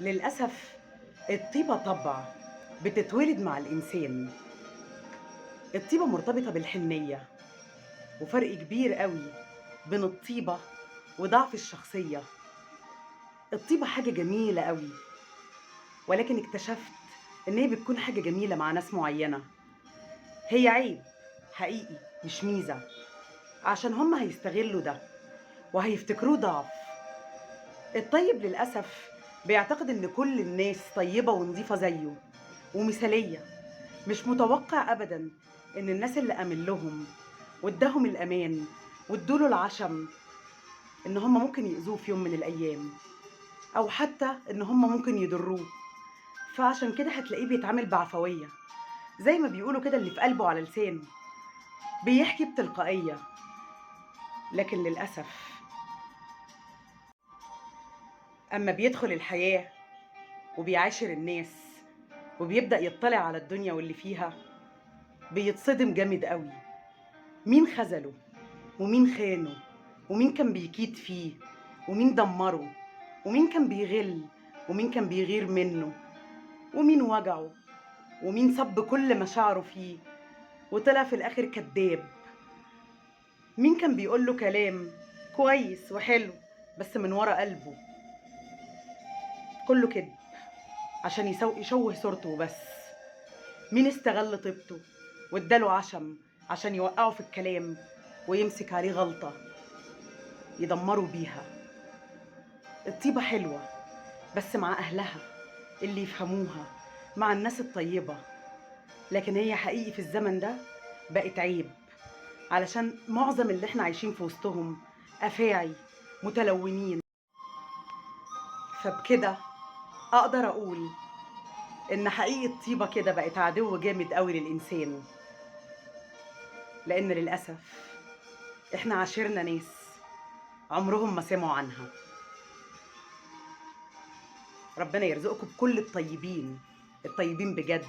للأسف الطيبة طبع بتتولد مع الإنسان. الطيبة مرتبطة بالحنية، وفرق كبير قوي بين الطيبة وضعف الشخصية. الطيبة حاجة جميلة قوي، ولكن اكتشفت إن هي بتكون حاجة جميلة مع ناس معينة. هي عيب حقيقي مش ميزة، عشان هم هيستغلوا ده وهيفتكروه ضعف. الطيب للأسف بيعتقد إن كل الناس طيبة ونظيفة زيه ومثالية. مش متوقع أبدا إن الناس اللي أمن لهم واداهم الأمان وادوله العشم إن هم ممكن يأذوه في يوم من الأيام، أو حتى إن هم ممكن يضروه. فعشان كده هتلاقيه بيتعامل بعفوية، زي ما بيقولوا كده اللي في قلبه على لسانه، بيحكي بتلقائية. لكن للأسف أما بيدخل الحياة وبيعاشر الناس وبيبدأ يطلع على الدنيا واللي فيها، بيتصدم جامد قوي. مين خذله ومين خانه ومين كان بيكيد فيه ومين دمره ومين كان بيغل ومين كان بيغير منه ومين وجعه ومين صب كل مشاعره فيه وطلع في الآخر كذاب. مين كان بيقول له كلام كويس وحلو بس من ورا قلبه كله كذب عشان يشوه صورته وبس. مين استغل طيبته واداله عشم عشان يوقعه في الكلام ويمسك عليه غلطة يدمروا بيها. الطيبة حلوة بس مع أهلها اللي يفهموها، مع الناس الطيبة. لكن هي حقيقي في الزمن ده بقت عيب، علشان معظم اللي احنا عايشين في وسطهم أفاعي متلونين. فبكده أقدر أقول إن حقيقي الطيبة كده بقت عدو جامد قوي للإنسان، لأن للأسف احنا عاشرنا ناس عمرهم ما سمعوا عنها. ربنا يرزقكم بكل الطيبين، الطيبين بجد.